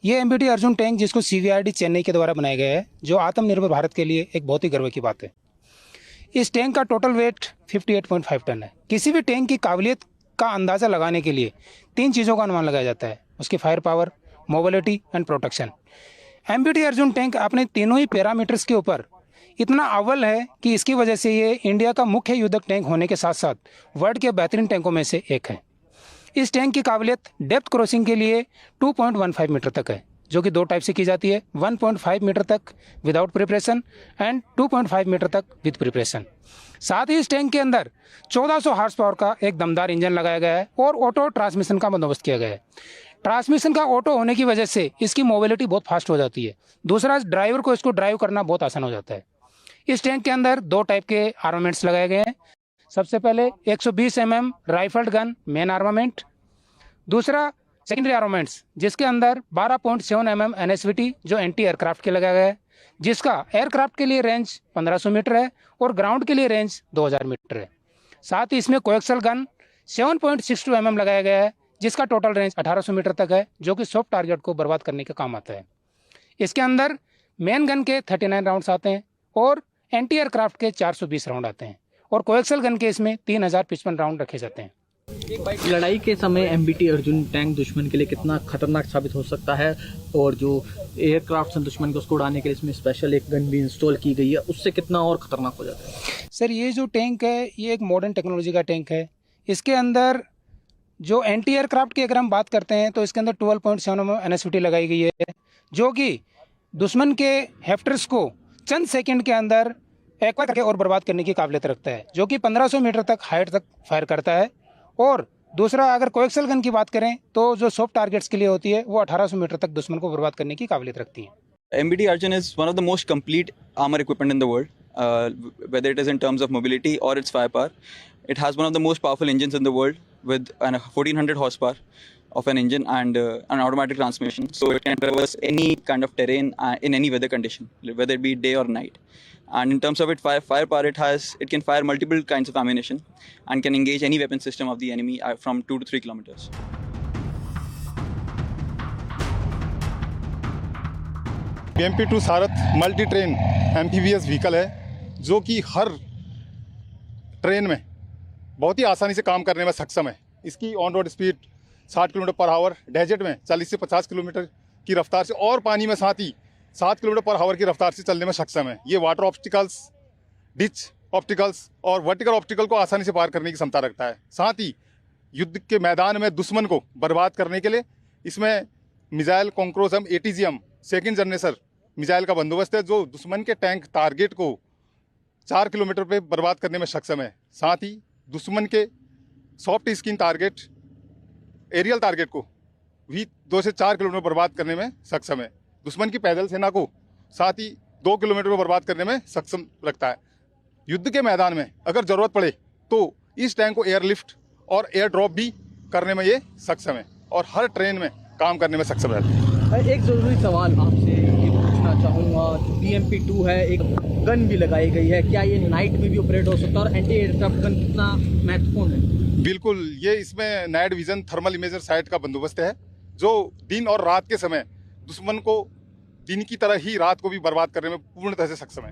ये MBT Arjun tank जिसको सीवीआरडी चेन्नई के द्वारा बनाया गया है, जो आत्मनिर्भर भारत के लिए एक बहुत ही गर्व की बात है। इस टैंक का टोटल वेट 58.5 टन है। किसी भी टैंक की काबिलियत का अंदाज़ा लगाने के लिए 3 चीज़ों का अनुमान लगाया जाता है, उसकी fire power, mobility and protection. MBT Arjun tank अपने तीनों ही पैरामीटर्स के ऊपर इतना अव्वल है कि इसकी वजह से ये इंडिया का मुख्य युद्धक टैंक होने के साथ साथ वर्ल्ड के बेहतरीन टैंकों में से एक है। इस टैंक की काबिलियत डेप्थ क्रॉसिंग के लिए 2.15 मीटर तक है, जो कि 2 टाइप से की जाती है, 1.5 मीटर तक विदाउट प्रिपरेशन एंड 2.5 मीटर तक विद प्रिपरेशन। साथ ही इस टैंक के अंदर 1400 हार्स पावर का एक दमदार इंजन लगाया गया है और ऑटो ट्रांसमिशन का बंदोबस्त किया गया है। ट्रांसमिशन का ऑटो होने की वजह से इसकी मोबिलिटी बहुत फास्ट हो जाती है। दूसरा, ड्राइवर को इसको ड्राइव करना बहुत आसान हो जाता है। इस टैंक के अंदर 2 टाइप के आर्मामेंट्स लगाए गए हैं। सबसे पहले 120 mm rifled gun main armament, दूसरा सेकेंडरी आर्मामेंट्स जिसके अंदर 12.7 mm NSVT जो एंटी एयरक्राफ्ट के लगाया गया है, जिसका एयरक्राफ्ट के लिए रेंज 1500 मीटर है और ग्राउंड के लिए रेंज 2000 मीटर है। साथ ही इसमें कोएक्सल गन 7.62 mm लगाया गया है, जिसका टोटल रेंज 1800 मीटर तक है, जो कि सॉफ्ट टारगेट को बर्बाद करने के काम आता है। इसके अंदर मेन गन के 39 राउंड्स आते हैं और एंटी एयरक्राफ्ट के 420 राउंड आते हैं और कोएक्सल गन के इसमें 3055 राउंड रखे जाते हैं। लड़ाई के समय एमबीटी अर्जुन टैंक दुश्मन के लिए कितना खतरनाक साबित हो सकता है, और जो एयरक्राफ्ट दुश्मन को उसको उड़ाने के लिए इसमें स्पेशल एक गन भी इंस्टॉल की गई है, उससे कितना और खतरनाक हो जाता है? सर, ये जो टैंक है ये एक मॉडर्न टेक्नोलॉजी का टैंक है। इसके अंदर जो एंटी एयरक्राफ्ट की अगर हम बात करते हैं तो इसके अंदर 12.7 mm NSVT लगाई गई है, जो कि दुश्मन के हेफ्टर्स को चंद सेकंड के अंदर एक्वा करके और बर्बाद करने की काबिलियत रखता है, जो कि 1500 मीटर तक हाइट तक फायर करता है। और दूसरा, अगर कोएक्सल गन की बात करें तो जो सॉफ्ट टारगेट्स के लिए होती है वो 1800 मीटर तक दुश्मन को बर्बाद करने की काबिलियत रखती है। MBT Arjun is one of the most complete armor equipment in the world, whether it is in terms of mobility or its firepower. It has one of the most powerful engines in the world with 1400 horsepower of an engine and an automatic transmission. So it can traverse any kind of terrain in any weather condition, whether it be day or night. And in terms of its firepower, it can fire multiple kinds of ammunition and can engage any weapon system of the enemy from 2 to 3 kilometers. BMP-2 Sarath multi train amphibious vehicle है, जो कि हर train में बहुत ही आसानी से काम करने में सक्षम है। इसकी on road speed 60 kilometre per hour, desert में 40 से 50 किलोमीटर की रफ्तार से और पानी में साथ ही 7 किलोमीटर पर आवर की रफ्तार से चलने में सक्षम है। ये वाटर ऑब्स्टिकल्स, डिच ऑब्स्टिकल्स और वर्टिकल ऑब्स्टिकल को आसानी से पार करने की क्षमता रखता है। साथ ही युद्ध के मैदान में दुश्मन को बर्बाद करने के लिए इसमें मिसाइल कॉन्क्रोजम ATGM सेकेंड जनरेशन मिसाइल का बंदोबस्त है, जो दुश्मन के टैंक टारगेट को 4 किलोमीटर पे बर्बाद करने में सक्षम है। साथ ही दुश्मन के soft skin target, aerial target को भी 2 से 4 किलोमीटर बर्बाद करने में सक्षम है। दुश्मन की पैदल सेना को साथ ही 2 किलोमीटर में बर्बाद करने में सक्षम रखता है। युद्ध के मैदान में अगर ज़रूरत पड़े तो इस टैंक को एयरलिफ्ट और एयर ड्रॉप भी करने में ये सक्षम है और हर ट्रेन में काम करने में सक्षम रहता है। एक ज़रूरी सवाल आपसे ये पूछना चाहूँगा, BMP-2 है, एक गन भी लगाई गई है, क्या ये नाइट में भी ऑपरेट हो सकता है और एंटी एयरक्राफ्ट गन कितना महत्वपूर्ण है? बिल्कुल, ये इसमें night vision thermal imager site का बंदोबस्त है, जो दिन और रात के समय दुश्मन को दिन की तरह ही रात को भी बर्बाद करने में पूर्णतः से सक्षम है।